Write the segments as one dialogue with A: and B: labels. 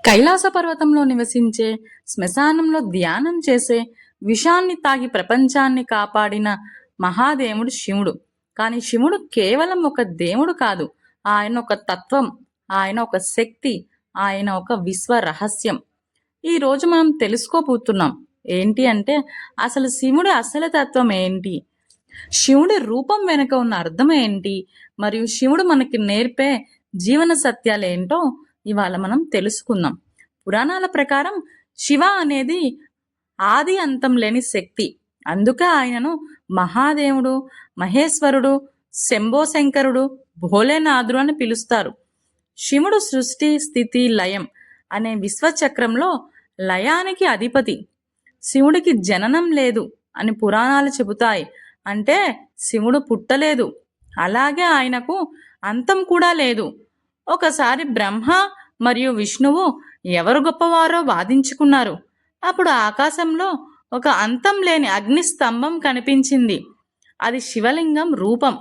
A: కైలాస పర్వతంలో నివసించే, శ్మశానంలో ధ్యానం చేసే, విషాన్ని తాగి ప్రపంచాన్ని కాపాడిన మహాదేవుడు శివుడు. కానీ శివుడు కేవలం ఒక దేవుడు కాదు. ఆయన ఒక తత్వం, ఆయన ఒక శక్తి, ఆయన ఒక విశ్వ రహస్యం. ఈ రోజు మనం తెలుసుకోబోతున్నాం. ఏంటి అంటే అసలు శివుడి అసలు తత్వం ఏంటి, శివుడి రూపం వెనుక ఉన్న అర్థం ఏంటి, మరియు శివుడు మనకి నేర్పే జీవన సత్యాలు ఏంటో ఇవాళ మనం తెలుసుకుందాం. పురాణాల ప్రకారం శివ అనేది ఆది అంతం లేని శక్తి. అందుకే ఆయనను మహాదేవుడు, మహేశ్వరుడు, శంభోశంకరుడు, భోలేనాథుడు అని పిలుస్తారు. శివుడు సృష్టి, స్థితి, లయం అనే విశ్వచక్రంలో లయానికి అధిపతి. శివుడికి జననం లేదు అని పురాణాలు చెబుతాయి. అంటే శివుడు పుట్టలేదు, అలాగే ఆయనకు అంతం కూడా లేదు. ఒకసారి బ్రహ్మ మరియు విష్ణువు ఎవరు గొప్పవారో వాదించుకున్నారు. అప్పుడు ఆకాశంలో ఒక అంతం లేని అగ్ని స్తంభం కనిపించింది. అది శివలింగం రూపం.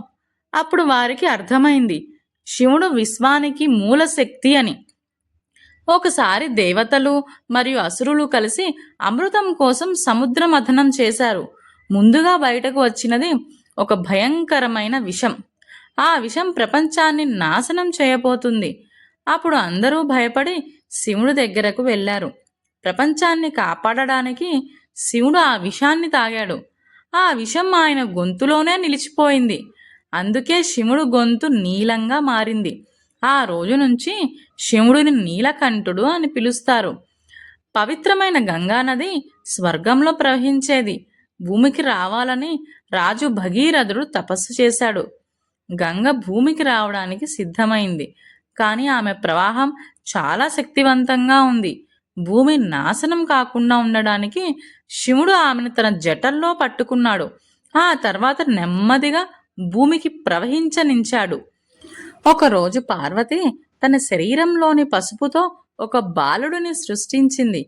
A: అప్పుడు వారికి అర్థమైంది, శివుడు విశ్వానికి మూల శక్తి అని. ఒకసారి దేవతలు మరియు అసురులు కలిసి అమృతం కోసం సముద్ర మథనం చేశారు. ముందుగా బయటకు వచ్చినది ఒక భయంకరమైన విషం. ఆ విషం ప్రపంచాన్ని నాశనం చేయబోతుంది. అప్పుడు అందరూ భయపడి శివుడి దగ్గరకు వెళ్ళారు. ప్రపంచాన్ని కాపాడడానికి శివుడు ఆ విషాన్ని తాగాడు. ఆ విషం ఆయన గొంతులోనే నిలిచిపోయింది. అందుకే శివుడు గొంతు నీలంగా మారింది. ఆ రోజు నుంచి శివుడిని నీలకంఠుడు అని పిలుస్తారు. పవిత్రమైన గంగానది స్వర్గంలో ప్రవహించేది. భూమికి రావాలని రాజు భగీరథుడు తపస్సు చేశాడు. గంగ భూమికి రావడానికి సిద్ధమైంది. కానీ ఆమె ప్రవాహం చాలా శక్తివంతంగా ఉంది. భూమి నాశనం కాకుండా ఉండడానికి శివుడు ఆమెను తన జటల్లో పట్టుకున్నాడు. ఆ తర్వాత నెమ్మదిగా భూమికి ప్రవహించనించాడు. ఒకరోజు పార్వతి తన శరీరంలోని పసుపుతో ఒక బాలుడిని సృష్టించింది.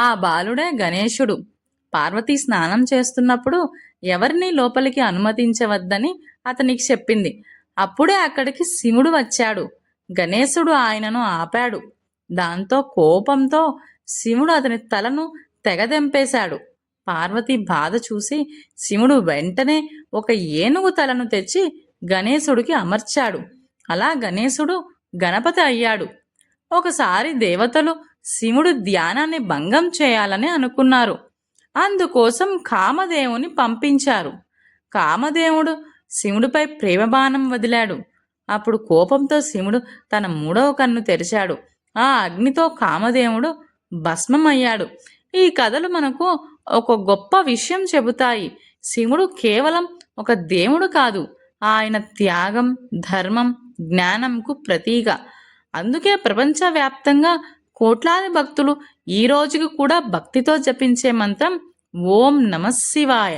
A: ఆ బాలుడే గణేశుడు. పార్వతి స్నానం చేస్తున్నప్పుడు ఎవరిని లోపలికి అనుమతించవద్దని అతనికి చెప్పింది. అప్పుడే అక్కడికి శివుడు వచ్చాడు. గణేశుడు ఆయనను ఆపాడు. దాంతో కోపంతో శివుడు అతని తలను తెగదెంపేశాడు. పార్వతి బాధ చూసి శివుడు వెంటనే ఒక ఏనుగు తలను తెచ్చి గణేశుడికి అమర్చాడు. అలా గణేశుడు గణపతి అయ్యాడు. ఒకసారి దేవతలు శివుడు ధ్యానాన్ని భంగం చేయాలని అనుకున్నారు. అందుకోసం కామదేవుని పంపించారు. కామదేవుడు శివుడిపై ప్రేమబాణం వదిలాడు. అప్పుడు కోపంతో శివుడు తన మూడవ కన్ను తెరిచాడు. ఆ అగ్నితో కామదేవుడు భస్మమయ్యాడు. ఈ కథలు మనకు ఒక గొప్ప విషయం చెబుతాయి. శివుడు కేవలం ఒక దేవుడు కాదు, ఆయన త్యాగం, ధర్మం, జ్ఞానంకు ప్రతీక. అందుకే ప్రపంచవ్యాప్తంగా కోట్లాది భక్తులు ఈ రోజుకి కూడా భక్తితో జపించే మంత్రం ఓం నమః శివాయ.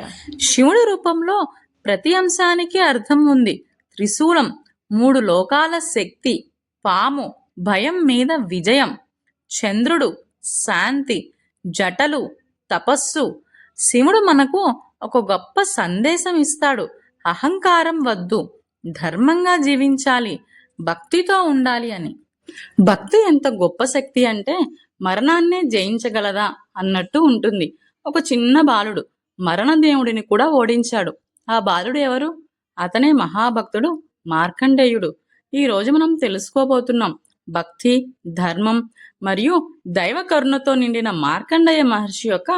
A: శివుడి రూపంలో ప్రతి అంశానికి అర్థం ఉంది. త్రిశూలం, 3 లోకాల శక్తి, పాము భయం మీద విజయం, చంద్రుడు శాంతి, జటలు తపస్సు. శివుడు మనకు ఒక గొప్ప సందేశం ఇస్తాడు. అహంకారం వద్దు, ధర్మంగా జీవించాలి, భక్తితో ఉండాలి అని. భక్తి ఎంత గొప్ప శక్తి అంటే మరణాన్నే జయించగలదా అన్నట్టు ఉంటుంది. ఒక చిన్న బాలుడు మరణదేవుడిని కూడా ఓడించాడు. ఆ బాలుడు ఎవరు? అతనే మహాభక్తుడు మార్కండేయుడు. ఈ రోజు మనం తెలుసుకోబోతున్నాం భక్తి, ధర్మం మరియు దైవ కరుణతో నిండిన మార్కండేయ మహర్షి యొక్క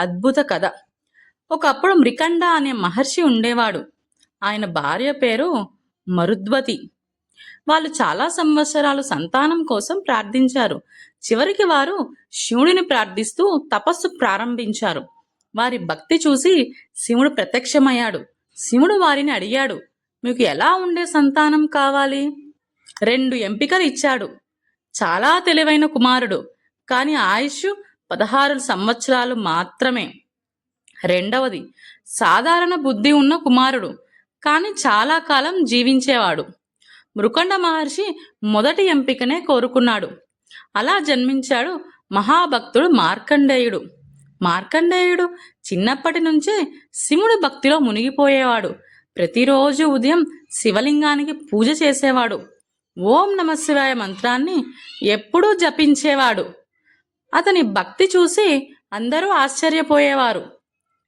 A: అద్భుత కథ. ఒకప్పుడు మృకండ అనే మహర్షి ఉండేవాడు. ఆయన భార్య పేరు మరుద్వతి. వాళ్ళు చాలా సంవత్సరాలు సంతానం కోసం ప్రార్థించారు. చివరికి వారు శివుడిని ప్రార్థిస్తూ తపస్సు ప్రారంభించారు. వారి భక్తి చూసి శివుడు ప్రత్యక్షమయ్యాడు. శివుడు వారిని అడిగాడు, మీకు ఎలా ఉండే సంతానం కావాలి? 2 ఎంపికలు ఇచ్చాడు. చాలా తెలివైన కుమారుడు, కానీ ఆయుష్ 16 సంవత్సరాలు మాత్రమే. రెండవది, సాధారణ బుద్ధి ఉన్న కుమారుడు, కానీ చాలా కాలం జీవించేవాడు. మృకండ మహర్షి మొదటి ఎంపికనే కోరుకున్నాడు. అలా జన్మించాడు మహాభక్తుడు మార్కండేయుడు. మార్కండేయుడు చిన్నప్పటి నుంచే శివుడి భక్తిలో మునిగిపోయేవాడు. ప్రతిరోజు ఉదయం శివలింగానికి పూజ చేసేవాడు. ఓం నమః శివాయ మంత్రాన్ని ఎప్పుడూ జపించేవాడు. అతని భక్తి చూసి అందరూ ఆశ్చర్యపోయేవారు.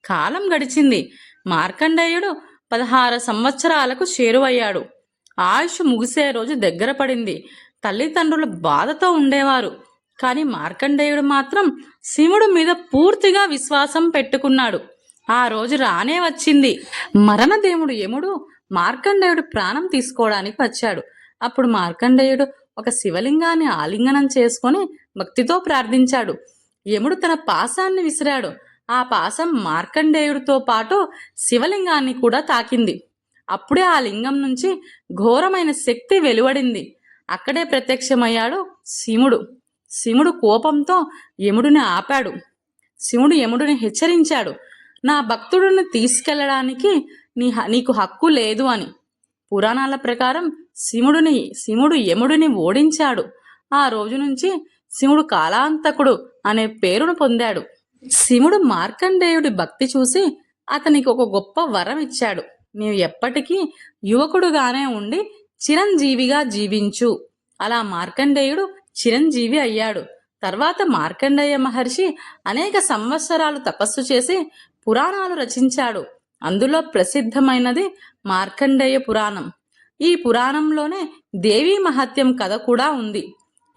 A: కాలం గడిచింది. మార్కండేయుడు 16 సంవత్సరాలకు చేరువయ్యాడు. ఆయుష్ ముగిసే రోజు దగ్గర పడింది. తల్లిదండ్రులు బాధతో ఉండేవారు. కానీ మార్కండేయుడు మాత్రం శివుడు మీద పూర్తిగా విశ్వాసం పెట్టుకున్నాడు. ఆ రోజు రానే వచ్చింది. మరణదేవుడు యముడు మార్కండేయుడు ప్రాణం తీసుకోవడానికి వచ్చాడు. అప్పుడు మార్కండేయుడు ఒక శివలింగాన్ని ఆలింగనం చేసుకొని భక్తితో ప్రార్థించాడు. యముడు తన పాశాన్ని విసిరాడు. ఆ పాశం మార్కండేయుడితో పాటు శివలింగాన్ని కూడా తాకింది. అప్పుడే ఆ లింగం నుంచి ఘోరమైన శక్తి వెలువడింది. అక్కడే ప్రత్యక్షమయ్యాడు శివుడు. శివుడు కోపంతో యముడిని ఆపాడు. శివుడు యముడిని హెచ్చరించాడు, నా భక్తుడిని తీసుకెళ్లడానికి నీకు హక్కు లేదు అని. పురాణాల ప్రకారం శివుడు యముడిని ఓడించాడు. ఆ రోజు నుంచి శివుడు కాలాంతకుడు అనే పేరును పొందాడు. శివుడు మార్కండేయుడి భక్తి చూసి అతనికి ఒక గొప్ప వరం ఇచ్చాడు. నీవు ఎప్పటికీ యువకుడుగానే ఉండి చిరంజీవిగా జీవించు. అలా మార్కండేయుడు చిరంజీవి అయ్యాడు. తర్వాత మార్కండేయ మహర్షి అనేక సంవత్సరాలు తపస్సు చేసి పురాణాలు రచించాడు. అందులో ప్రసిద్ధమైనది మార్కండేయ పురాణం. ఈ పురాణంలోనే దేవీ మహత్యం కథ కూడా ఉంది.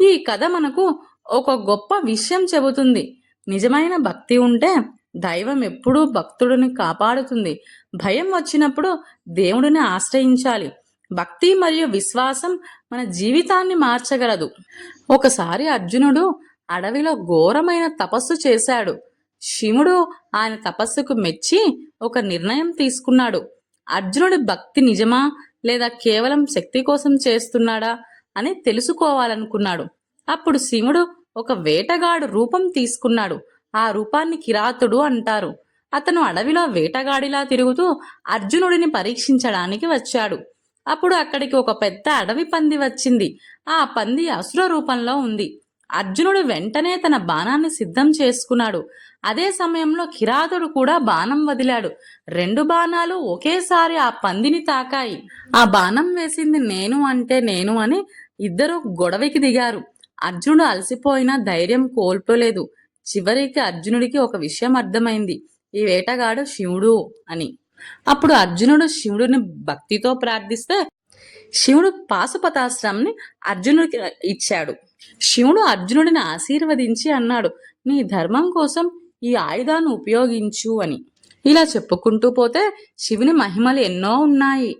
A: ఈ కథ మనకు ఒక గొప్ప విషయం చెబుతుంది. నిజమైన భక్తి ఉంటే దైవం ఎప్పుడూ భక్తుడిని కాపాడుతుంది. భయం వచ్చినప్పుడు దేవుడిని ఆశ్రయించాలి. భక్తి మరియు విశ్వాసం మన జీవితాన్ని మార్చగలదు. ఒకసారి అర్జునుడు అడవిలో ఘోరమైన తపస్సు చేశాడు. శివుడు ఆయన తపస్సుకు మెచ్చి ఒక నిర్ణయం తీసుకున్నాడు. అర్జునుడి భక్తి నిజమా లేదా కేవలం శక్తి కోసం చేస్తున్నాడా అని తెలుసుకోవాలనుకున్నాడు. అప్పుడు శివుడు ఒక వేటగాడు రూపం తీసుకున్నాడు. ఆ రూపాన్ని కిరాతుడు అంటారు. అతను అడవిలో వేటగాడిలా తిరుగుతూ అర్జునుడిని పరీక్షించడానికి వచ్చాడు. అప్పుడు అక్కడికి ఒక పెద్ద అడవి పంది వచ్చింది. ఆ పంది అసుర రూపంలో ఉంది. అర్జునుడు వెంటనే తన బాణాన్ని సిద్ధం చేసుకున్నాడు. అదే సమయంలో కిరాతుడు కూడా బాణం వదిలాడు. 2 బాణాలు ఒకేసారి ఆ పందిని తాకాయి. ఆ బాణం వేసింది నేను అంటే నేను అని ఇద్దరు గొడవకి దిగారు. అర్జునుడు అలసిపోయినా ధైర్యం కోల్పోలేదు. చివరికి అర్జునుడికి ఒక విషయం అర్థమైంది, ఈ వేటగాడు శివుడు అని. అప్పుడు అర్జునుడు శివుడిని భక్తితో ప్రార్థిస్తే శివుడు పాశుపతాస్త్రాన్ని అర్జునుడికి ఇచ్చాడు. శివుడు అర్జునుడిని ఆశీర్వదించి అన్నాడు, నీ ధర్మం కోసం ఈ ఆయుధాన్ని ఉపయోగించు అని. ఇలా చెప్పుకుంటూ పోతే శివుని మహిమలు ఎన్నో ఉన్నాయి.